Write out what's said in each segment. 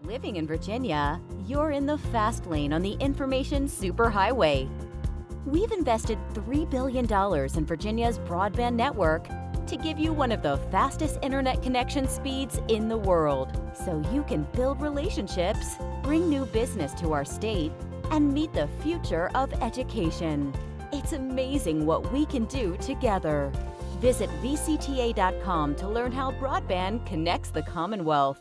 Living in Virginia, you're in the fast lane on the information superhighway. We've invested $3 billion in Virginia's broadband network to give you one of the fastest internet connection speeds in the world, so you can build relationships, bring new business to our state, and meet the future of education. It's amazing what we can do together. Visit VCTA.com to learn how broadband connects the Commonwealth.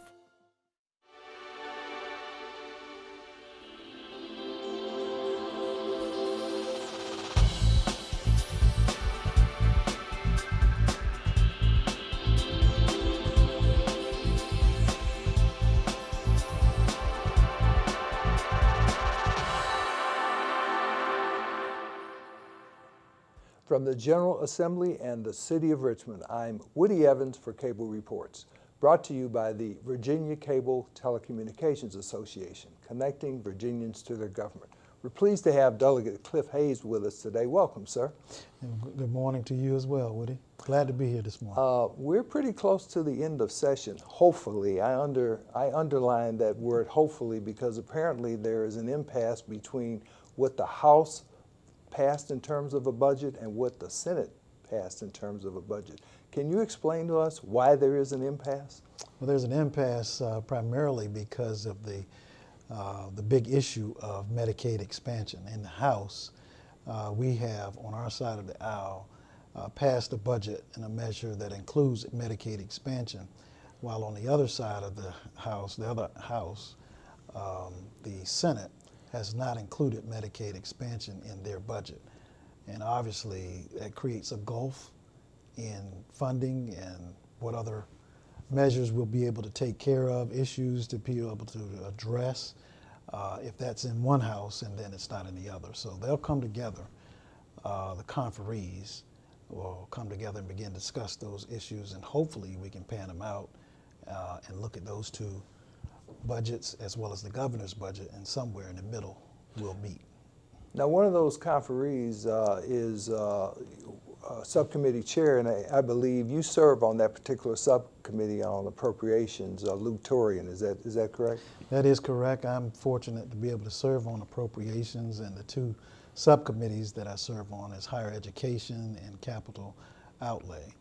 From the General Assembly and the City of Richmond, I'm Woody Evans for Cable Reports, brought to you by the Virginia Cable Telecommunications Association, connecting Virginians to their government. We're pleased to have Delegate Cliff Hayes with us today. Welcome, sir. Good morning to you as well, Woody. Glad to be here this morning. We're pretty close to the end of session, hopefully. I underline that word hopefully because apparently there is an impasse between what the House passed in terms of a budget and what the Senate passed in terms of a budget. Can you explain to us why there is an impasse? Well, there's an impasse primarily because of the big issue of Medicaid expansion. In the House, we have, on our side of the aisle, passed a budget and a measure that includes Medicaid expansion, while on the other side of the House, the Senate has not included Medicaid expansion in their budget. And obviously that creates a gulf in funding and what other measures we'll be able to take care of, issues to be able to address if that's in one house and then it's not in the other. So they'll come together, the conferees will come together and begin to discuss those issues, and hopefully we can pan them out and look at those two budgets as well as the governor's budget, and somewhere in the middle we'll meet. Now, one of those conferees is subcommittee chair, and I believe you serve on that particular subcommittee on appropriations, Luke Torian. Is that correct? That is correct. I'm fortunate to be able to serve on appropriations, and the two subcommittees that I serve on is higher education and capital outlay.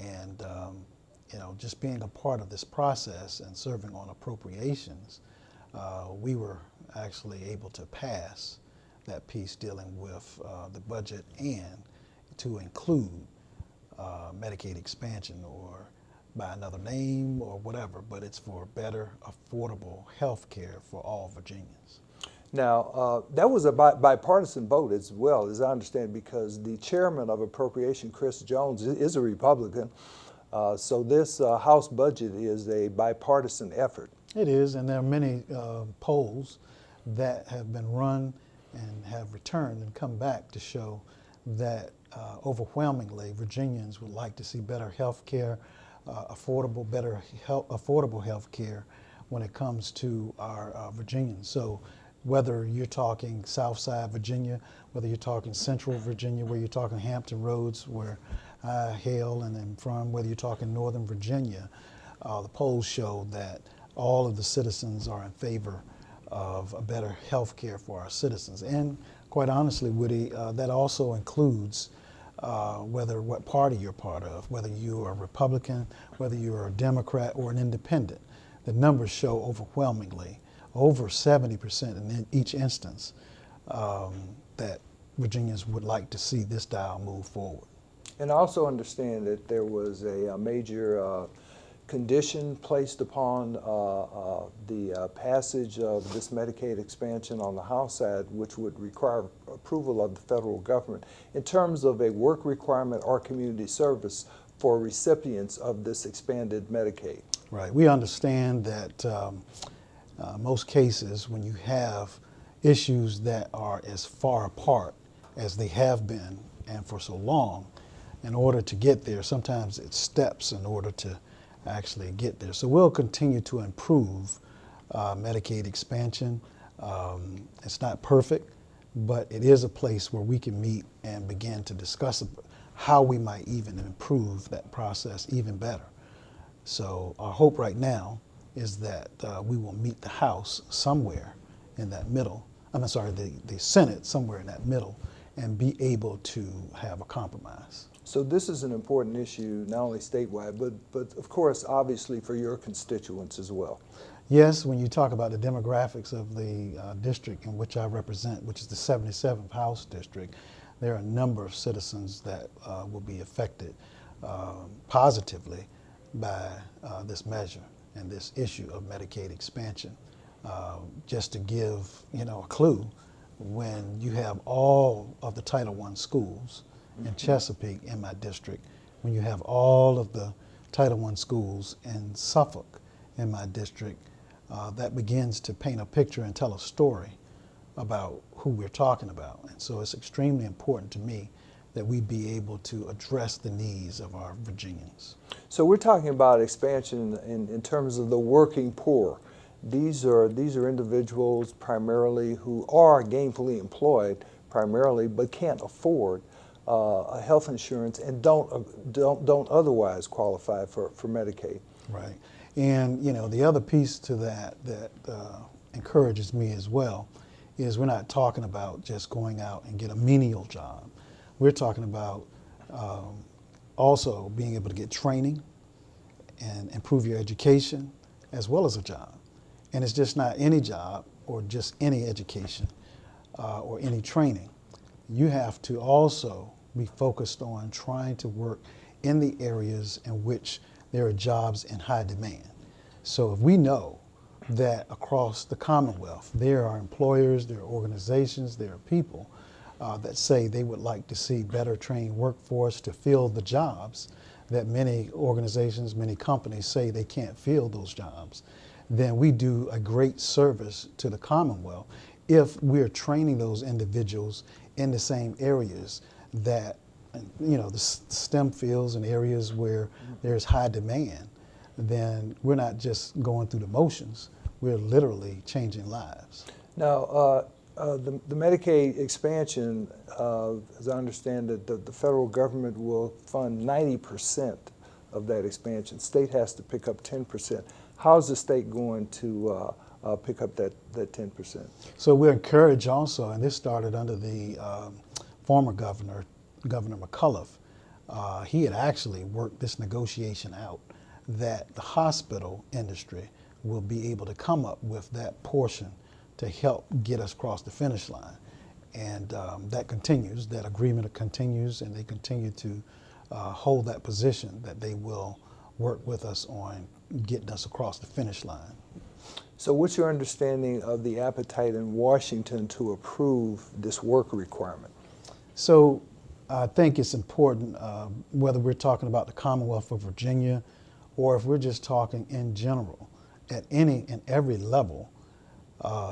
And you know, just being a part of this process and serving on appropriations, we were actually able to pass that piece dealing with the budget and to include Medicaid expansion, or by another name or whatever, but it's for better, affordable health care for all Virginians. Now, that was a bipartisan vote as well, as I understand, because the chairman of Appropriation, Chris Jones, is a Republican. So this House budget is a bipartisan effort. It is, and there are many polls that have been run and have returned and come back to show that overwhelmingly Virginians would like to see better health care, affordable health care when it comes to our Virginians. So whether you're talking Southside Virginia, whether you're talking Central Virginia, where you're talking Hampton Roads, where I hail and am from, whether you're talking Northern Virginia, the polls show that all of the citizens are in favor of a better health care for our citizens. And quite honestly, Woody, that also includes what party you're part of, whether you are a Republican, whether you're a Democrat or an independent. The numbers show overwhelmingly, over 70% in each instance, that Virginians would like to see this dial move forward. And I also understand that there was a major condition placed upon the passage of this Medicaid expansion on the House side, which would require approval of the federal government in terms of a work requirement or community service for recipients of this expanded Medicaid. Right. We understand that most cases, when you have issues that are as far apart as they have been and for so long, in order to get there, sometimes it's steps in order to actually get there. So we'll continue to improve Medicaid expansion. It's not perfect, but it is a place where we can meet and begin to discuss how we might even improve that process even better. So our hope right now is that we will meet the House somewhere in that middle, I'm sorry, the Senate somewhere in that middle, and be able to have a compromise. So this is an important issue, not only statewide, but of course, obviously for your constituents as well. Yes, when you talk about the demographics of the district in which I represent, which is the 77th House District, there are a number of citizens that will be affected positively by this measure and this issue of Medicaid expansion. Just to give a clue, when you have all of the Title I schools in Chesapeake in my district, when you have all of the Title I schools in Suffolk in my district, that begins to paint a picture and tell a story about who we're talking about. And so it's extremely important to me that we be able to address the needs of our Virginians. So we're talking about expansion in terms of the working poor. These are individuals primarily who are gainfully employed primarily, but can't afford a health insurance and don't otherwise qualify for Medicaid. Right. And the other piece to that encourages me as well is we're not talking about just going out and get a menial job. We're talking about also being able to get training and improve your education as well as a job. And it's just not any job or just any education or any training. You have to also be focused on trying to work in the areas in which there are jobs in high demand. So if we know that across the Commonwealth there are employers, there are organizations, there are people that say they would like to see better trained workforce to fill the jobs that many organizations, many companies say they can't fill those jobs, then we do a great service to the Commonwealth if we're training those individuals in the same areas that, the STEM fields and areas where there's high demand. Then we're not just going through the motions, we're literally changing lives. Now, the Medicaid expansion, as I understand it, the federal government will fund 90% of that expansion. State has to pick up 10%. How's the state going to pick up that 10%? So we're encouraged also, and this started under the former Governor McCullough. He had actually worked this negotiation out that the hospital industry will be able to come up with that portion to help get us across the finish line. And that continues, that agreement continues, and they continue to hold that position that they will work with us on getting us across the finish line. So what's your understanding of the appetite in Washington to approve this work requirement? So I think it's important, whether we're talking about the Commonwealth of Virginia or if we're just talking in general, at any and every level,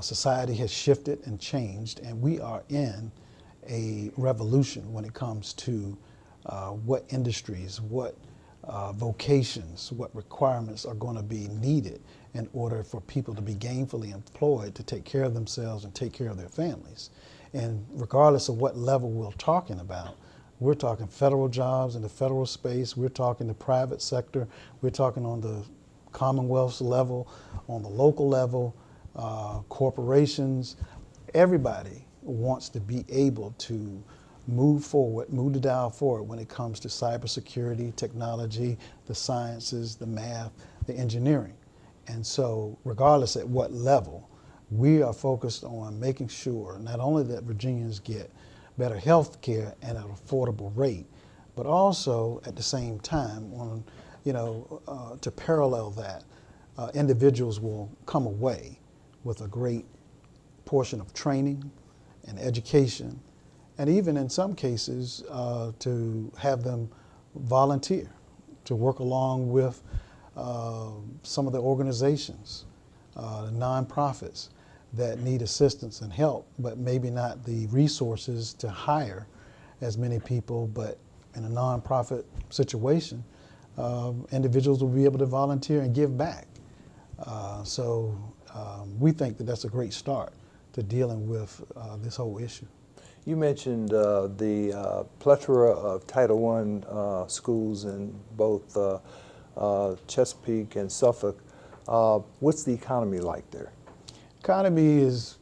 society has shifted and changed, and we are in a revolution when it comes to what industries, what vocations, what requirements are going to be needed in order for people to be gainfully employed to take care of themselves and take care of their families. And regardless of what level we're talking about, we're talking federal jobs in the federal space, we're talking the private sector, we're talking on the Commonwealth's level, on the local level, corporations. Everybody wants to be able to move forward, move the dial forward when it comes to cybersecurity, technology, the sciences, the math, the engineering. And so regardless at what level, we are focused on making sure not only that Virginians get better health care at an affordable rate, but also at the same time, on, to parallel that, individuals will come away with a great portion of training and education, and even in some cases to have them volunteer, to work along with some of the organizations, the nonprofits that need assistance and help, but maybe not the resources to hire as many people. But in a nonprofit situation, individuals will be able to volunteer and give back. So we think that that's a great start to dealing with this whole issue. You mentioned the plethora of Title I schools in both Chesapeake and Suffolk. What's the economy like there? Economy is,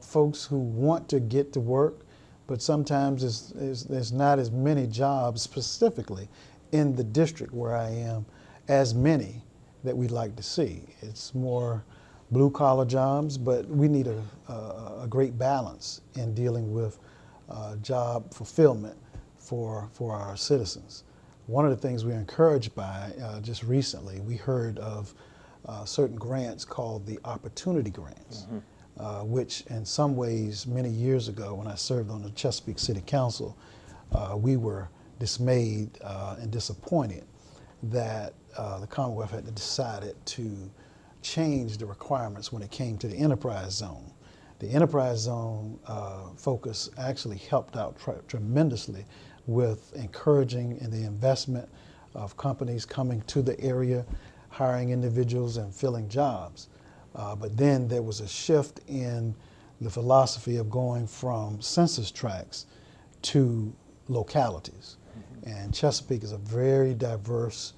folks who want to get to work, but sometimes there's not as many jobs specifically in the district where I am, as many that we'd like to see. It's more blue-collar jobs, but we need a great balance in dealing with job fulfillment for our citizens. One of the things we're encouraged by, just recently, we heard of certain grants called the Opportunity Grants, which in some ways, many years ago when I served on the Chesapeake City Council, we were dismayed and disappointed that the Commonwealth had decided to change the requirements when it came to the enterprise zone. The enterprise zone focus actually helped out tremendously with encouraging in the investment of companies coming to the area, hiring individuals and filling jobs. But then there was a shift in the philosophy of going from census tracts to localities. And Chesapeake is a very diverse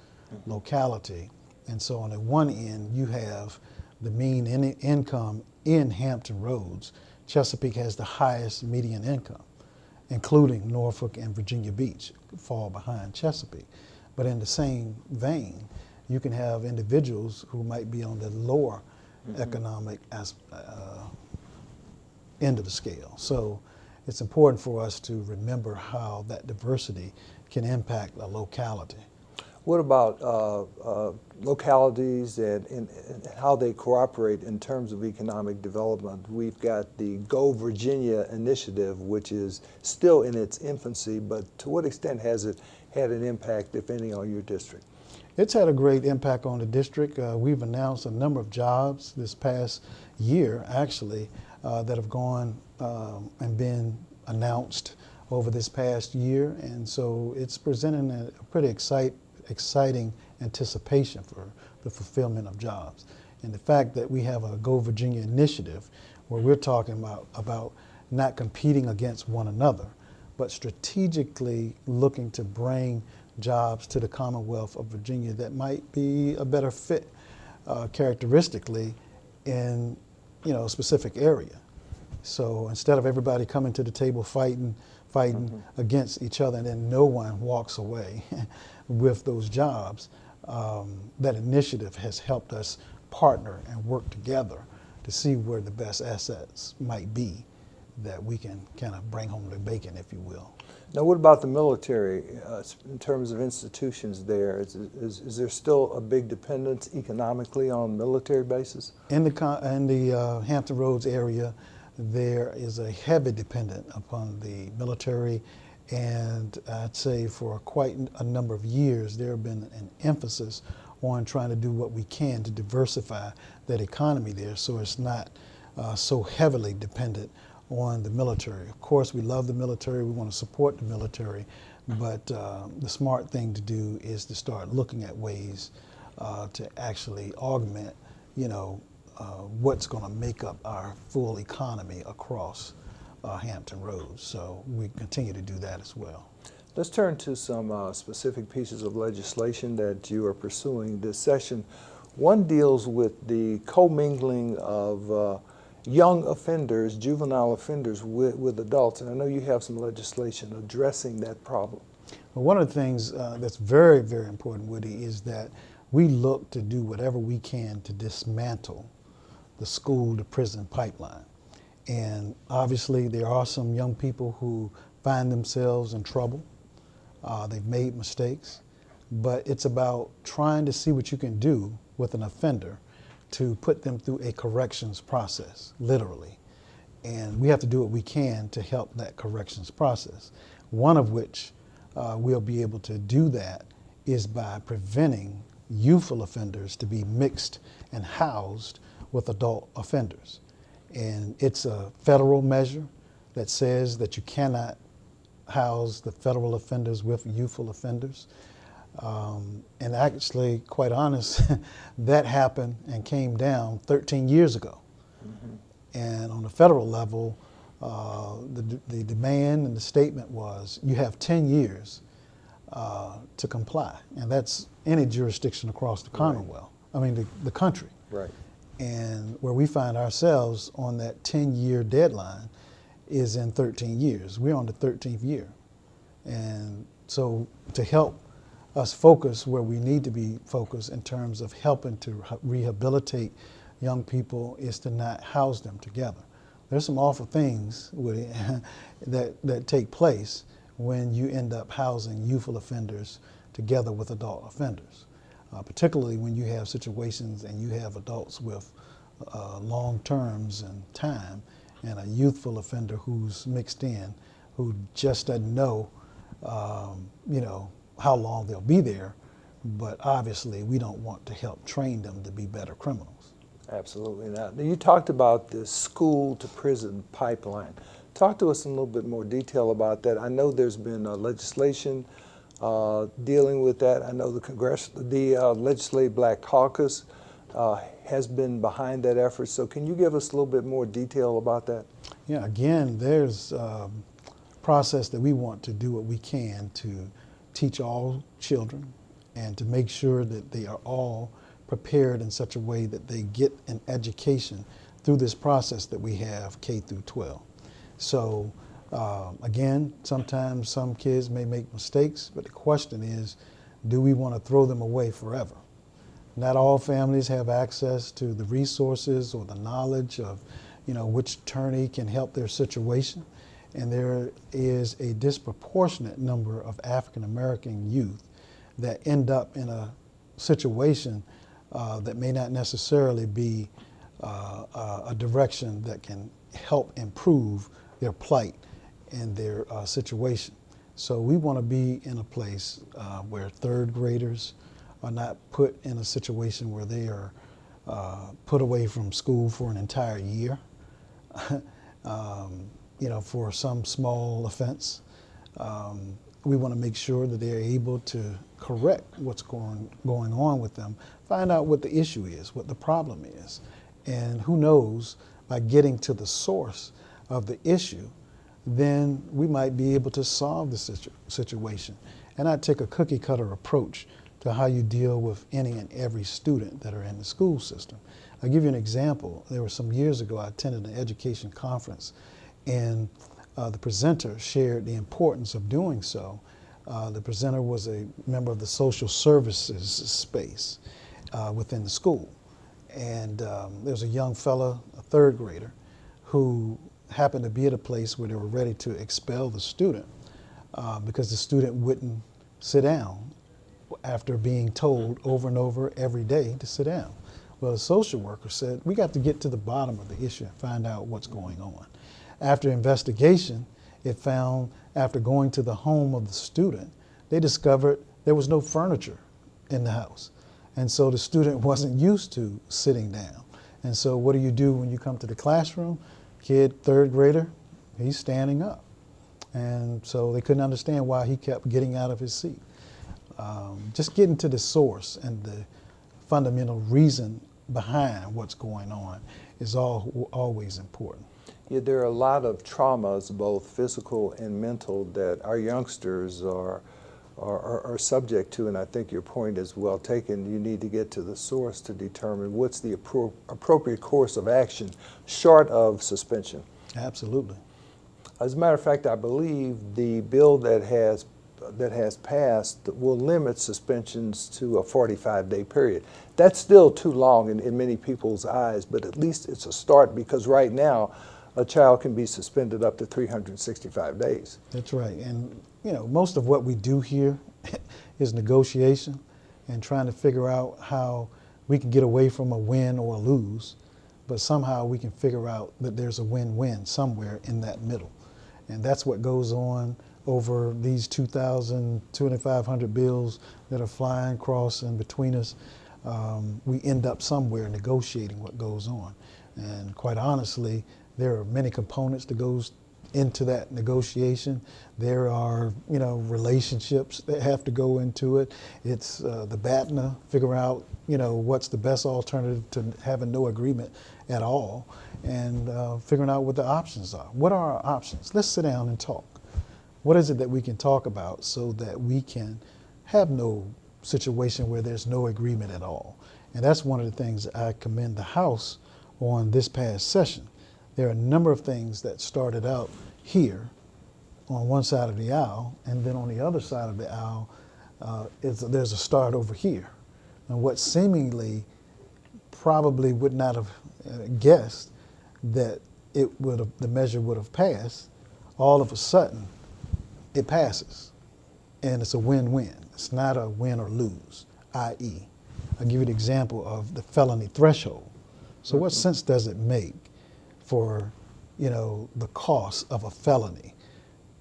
locality. And so on the one end, you have the mean income in Hampton Roads. Chesapeake has the highest median income, including Norfolk and Virginia Beach fall behind Chesapeake. But in the same vein, you can have individuals who might be on the lower economic end of the scale. So it's important for us to remember how that diversity can impact a locality. What about localities and how they cooperate in terms of economic development? We've got the Go Virginia initiative, which is still in its infancy, but to what extent has it had an impact, if any, on your district? It's had a great impact on the district. We've announced a number of jobs this past year, actually, that have gone and been announced over this past year. And so it's presenting a pretty exciting anticipation for the fulfillment of jobs. And the fact that we have a Go Virginia initiative where we're talking about not competing against one another, but strategically looking to bring jobs to the Commonwealth of Virginia that might be a better fit characteristically in a specific area. So instead of everybody coming to the table fighting against each other and then no one walks away with those jobs, that initiative has helped us partner and work together to see where the best assets might be that we can kind of bring home the bacon, if you will. Now, what about the military in terms of institutions there? Is there still a big dependence economically on military bases? In the Hampton Roads area, there is a heavy dependence upon the military, and I'd say for quite a number of years there have been an emphasis on trying to do what we can to diversify that economy there so it's not so heavily dependent on the military. Of course, we love the military, we want to support the military, but the smart thing to do is to start looking at ways to actually augment, what's going to make up our full economy across Hampton Roads. So we continue to do that as well. Let's turn to some specific pieces of legislation that you are pursuing this session. One deals with the commingling of young offenders, juvenile offenders with adults, and I know you have some legislation addressing that problem. Well, one of the things that's very, very important, Woody, is that we look to do whatever we can to dismantle the school to prison pipeline. And obviously there are some young people who find themselves in trouble. They've made mistakes, but it's about trying to see what you can do with an offender to put them through a corrections process, literally. And we have to do what we can to help that corrections process. One of which we'll be able to do that is by preventing youthful offenders to be mixed and housed with adult offenders. And it's a federal measure that says that you cannot house the federal offenders with youthful offenders. And actually, quite honest, that happened and came down 13 years ago. And on the federal level, the demand and the statement was you have 10 years to comply. And that's any jurisdiction across the Commonwealth. the country. Right. And where we find ourselves on that 10-year deadline is in 13 years. We're on the 13th year. And so to help us focus where we need to be focused in terms of helping to rehabilitate young people is to not house them together. There's some awful things with it that take place when you end up housing youthful offenders together with adult offenders, particularly when you have situations and you have adults with long terms and time, and a youthful offender who's mixed in, who just doesn't know, how long they'll be there. But obviously, we don't want to help train them to be better criminals. Absolutely not. Now, you talked about the school to prison pipeline. Talk to us in a little bit more detail about that. I know there's been legislation dealing with that. I know the Legislative Black Caucus has been behind that effort. So can you give us a little bit more detail about that? Yeah, again, there's a process that we want to do what we can to teach all children and to make sure that they are all prepared in such a way that they get an education through this process that we have K through 12. So again, sometimes some kids may make mistakes, but the question is, do we want to throw them away forever? Not all families have access to the resources or the knowledge of, which attorney can help their situation. And there is a disproportionate number of African American youth that end up in a situation that may not necessarily be a direction that can help improve their plight and their situation. So we want to be in a place where third graders are not put in a situation where they are put away from school for an entire year, for some small offense. We want to make sure that they're able to correct what's going on with them, find out what the issue is, what the problem is. And who knows, by getting to the source of the issue, then we might be able to solve the situation and not take a cookie cutter approach to how you deal with any and every student that are in the school system. I'll give you an example. There were some years ago, I attended an education conference, and the presenter shared the importance of doing so. The presenter was a member of the social services space within the school. And there was a young fella, a third grader, who happened to be at a place where they were ready to expel the student because the student wouldn't sit down after being told over and over every day to sit down. Well, the social worker said, we got to get to the bottom of the issue and find out what's going on. After investigation, it found, after going to the home of the student, they discovered there was no furniture in the house. And so the student wasn't used to sitting down. And so what do you do when you come to the classroom? Kid, third grader, he's standing up. And so they couldn't understand why he kept getting out of his seat. Just getting to the source and the fundamental reason behind what's going on is always important. Yeah, there are a lot of traumas, both physical and mental, that our youngsters are subject to, and I think your point is well taken. You need to get to the source to determine what's the appropriate course of action short of suspension. Absolutely. As a matter of fact, I believe the bill that has passed will limit suspensions to a 45-day period. That's still too long in many people's eyes, but at least it's a start, because right now a child can be suspended up to 365 days. That's right. And most of what we do here is negotiation and trying to figure out how we can get away from a win or a lose, but somehow we can figure out that there's a win-win somewhere in that middle. And that's what goes on over these 2,500 bills that are flying across and between us. We end up somewhere negotiating what goes on. And quite honestly, there are many components that goes into that negotiation. There are, relationships that have to go into it. It's the BATNA, figure out, what's the best alternative to having no agreement at all, and figuring out what the options are. What are our options? Let's sit down and talk. What is it that we can talk about so that we can have no situation where there's no agreement at all? And that's one of the things that I commend the House on this past session. There are a number of things that started out here on one side of the aisle, and then on the other side of the aisle, there's a start over here. And what seemingly probably would not have guessed that the measure would have passed, all of a sudden it passes. And it's a win-win. It's not a win or lose, i.e., I'll give you the example of the felony threshold. So what sense does it make for, the cost of a felony,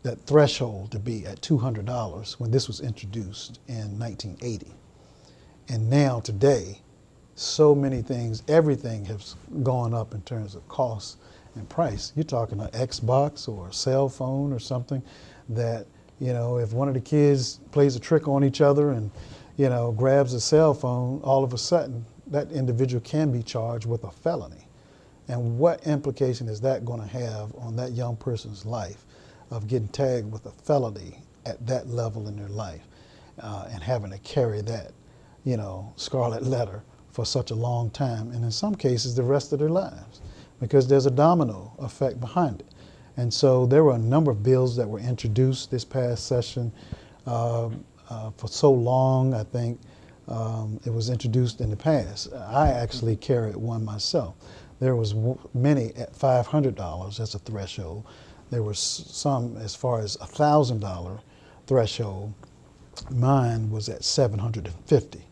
that threshold to be at $200 when this was introduced in 1980? And now today, so many things, everything has gone up in terms of cost and price. You're talking an Xbox or a cell phone or something that, if one of the kids plays a trick on each other and, grabs a cell phone, all of a sudden that individual can be charged with a felony. And what implication is that going to have on that young person's life of getting tagged with a felony at that level in their life and having to carry that, scarlet letter for such a long time, and in some cases the rest of their lives, because there's a domino effect behind it. And so there were a number of bills that were introduced this past session. For so long, I think it was introduced in the past. I actually carried one myself. There was many at $500 as a threshold. There were some as far as $1,000 threshold. Mine was at $750.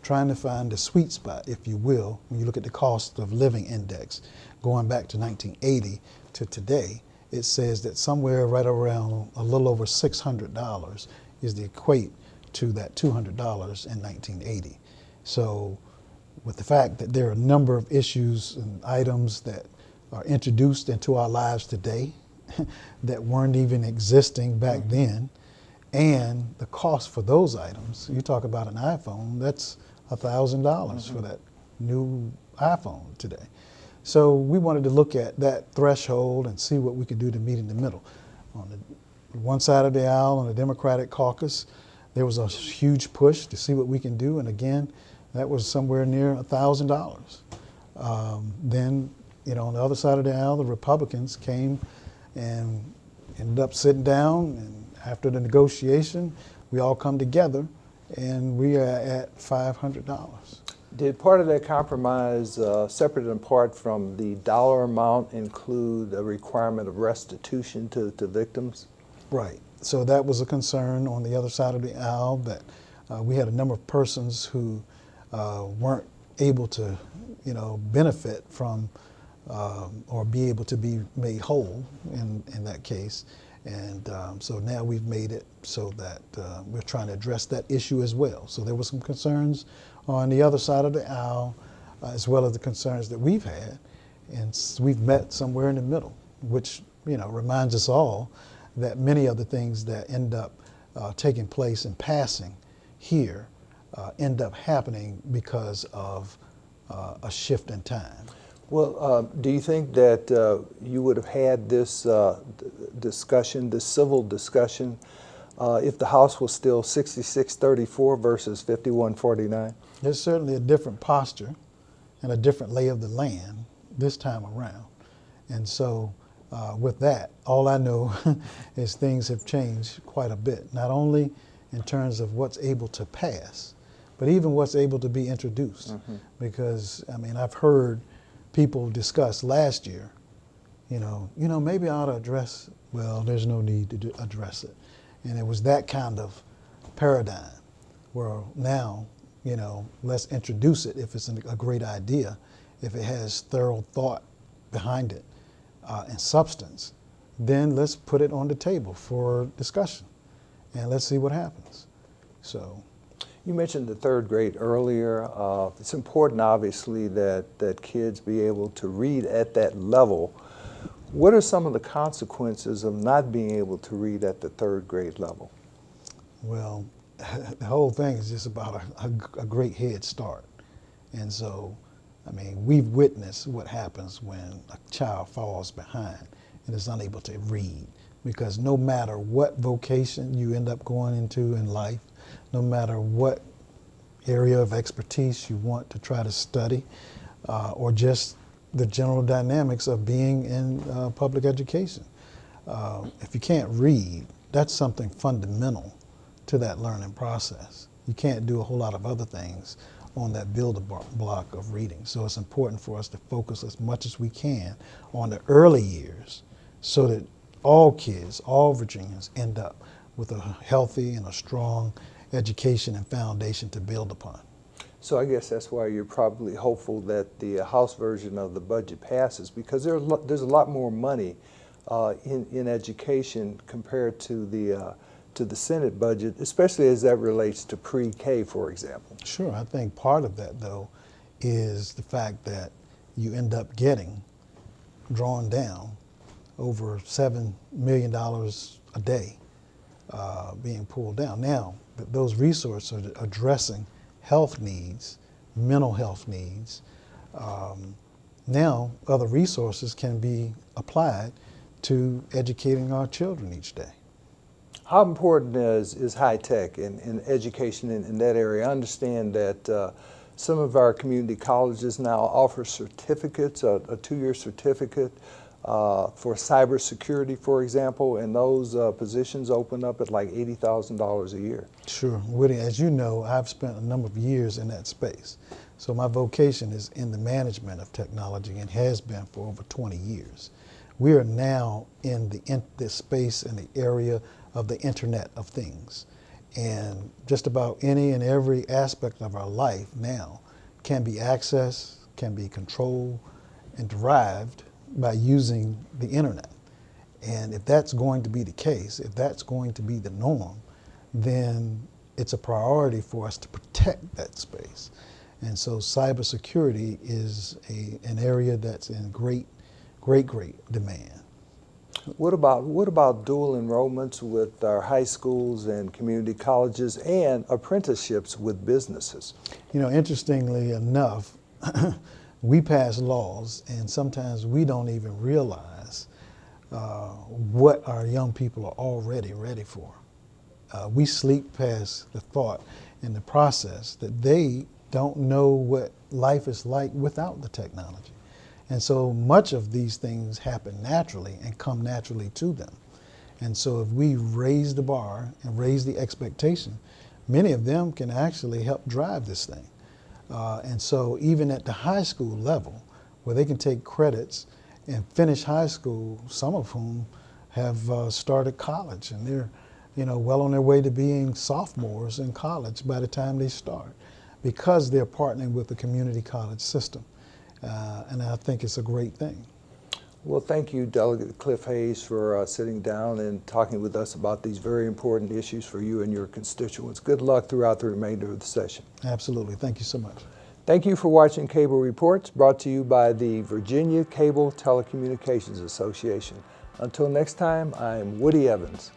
Trying to find the sweet spot, if you will, when you look at the cost of living index, going back to 1980 to today, it says that somewhere right around a little over $600 is the equate to that $200 in 1980. So with the fact that there are a number of issues and items that are introduced into our lives today that weren't even existing back then, and the cost for those items, you talk about an iPhone, that's $1,000 for that new iPhone today. So we wanted to look at that threshold and see what we could do to meet in the middle. On the one side of the aisle, on the Democratic caucus, there was a huge push to see what we can do, and again, that was somewhere near $1,000. Then, on the other side of the aisle, the Republicans came and ended up sitting down, and after the negotiation, we all come together, and we are at $500. Did part of that compromise, separate and apart from the dollar amount, include a requirement of restitution to victims? Right. So that was a concern on the other side of the aisle, that we had a number of persons who weren't able to, benefit from or be able to be made whole in that case. And so now we've made it so that we're trying to address that issue as well. So there were some concerns on the other side of the aisle, as well as the concerns that we've had. And we've met somewhere in the middle, which, reminds us all that many of the things that end up taking place and passing here end up happening because of a shift in time. Well, do you think that you would have had this discussion, this civil discussion, if the House was still 66-34 versus 51-49? There's certainly a different posture and a different lay of the land this time around. And so with that, all I know is things have changed quite a bit, not only in terms of what's able to pass, but even what's able to be introduced. Because, I've heard people discuss last year, maybe I ought to address, well, there's no need to address it. And it was that kind of paradigm where now, let's introduce it if it's a great idea, if it has thorough thought behind it and substance, then let's put it on the table for discussion and let's see what happens. So. You mentioned the third grade earlier. It's important, obviously, that kids be able to read at that level. What are some of the consequences of not being able to read at the third grade level? Well, the whole thing is just about a great head start. And so, we've witnessed what happens when a child falls behind and is unable to read. Because no matter what vocation you end up going into in life, no matter what area of expertise you want to try to study, or just the general dynamics of being in public education. If you can't read, that's something fundamental to that learning process. You can't do a whole lot of other things on that building block of reading. So it's important for us to focus as much as we can on the early years so that all kids, all Virginians end up with a healthy and a strong education and foundation to build upon. So I guess that's why you're probably hopeful that the House version of the budget passes, because there's a lot more money in education compared to the Senate budget, especially as that relates to pre-K, for example. Sure, I think part of that, though, is the fact that you end up getting drawn down over $7 million a day being pulled down. Now, those resources are addressing health needs, mental health needs. Now, other resources can be applied to educating our children each day. How important is high tech and education in that area? I understand that some of our community colleges now offer certificates, a 2-year certificate for cybersecurity, for example, and those positions open up at like $80,000 a year. Sure. Woody, as you know, I've spent a number of years in that space. So my vocation is in the management of technology and has been for over 20 years. We are now in the space and the area of the Internet of Things. And just about any and every aspect of our life now can be accessed, can be controlled, and derived by using the Internet. And if that's going to be the case, if that's going to be the norm, then it's a priority for us to protect that space. And so cybersecurity is an area that's in great demand. What about dual enrollments with our high schools and community colleges and apprenticeships with businesses? You know, interestingly enough, we pass laws and sometimes we don't even realize what our young people are already ready for. We sleep past the thought and the process that they don't know what life is like without the technology. And so much of these things happen naturally and come naturally to them. And so if we raise the bar and raise the expectation, many of them can actually help drive this thing. And so even at the high school level, where they can take credits and finish high school, some of whom have started college, and they're well on their way to being sophomores in college by the time they start, because they're partnering with the community college system. And I think it's a great thing. Well, thank you, Delegate Cliff Hayes, for sitting down and talking with us about these very important issues for you and your constituents. Good luck throughout the remainder of the session. Absolutely. Thank you so much. Thank you for watching Cable Reports, brought to you by the Virginia Cable Telecommunications Association. Until next time, I'm Woody Evans.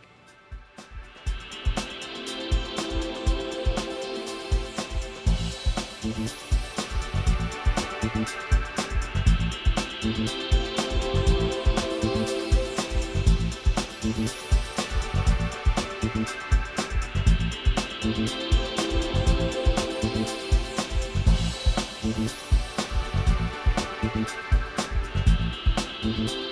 Mm-hmm.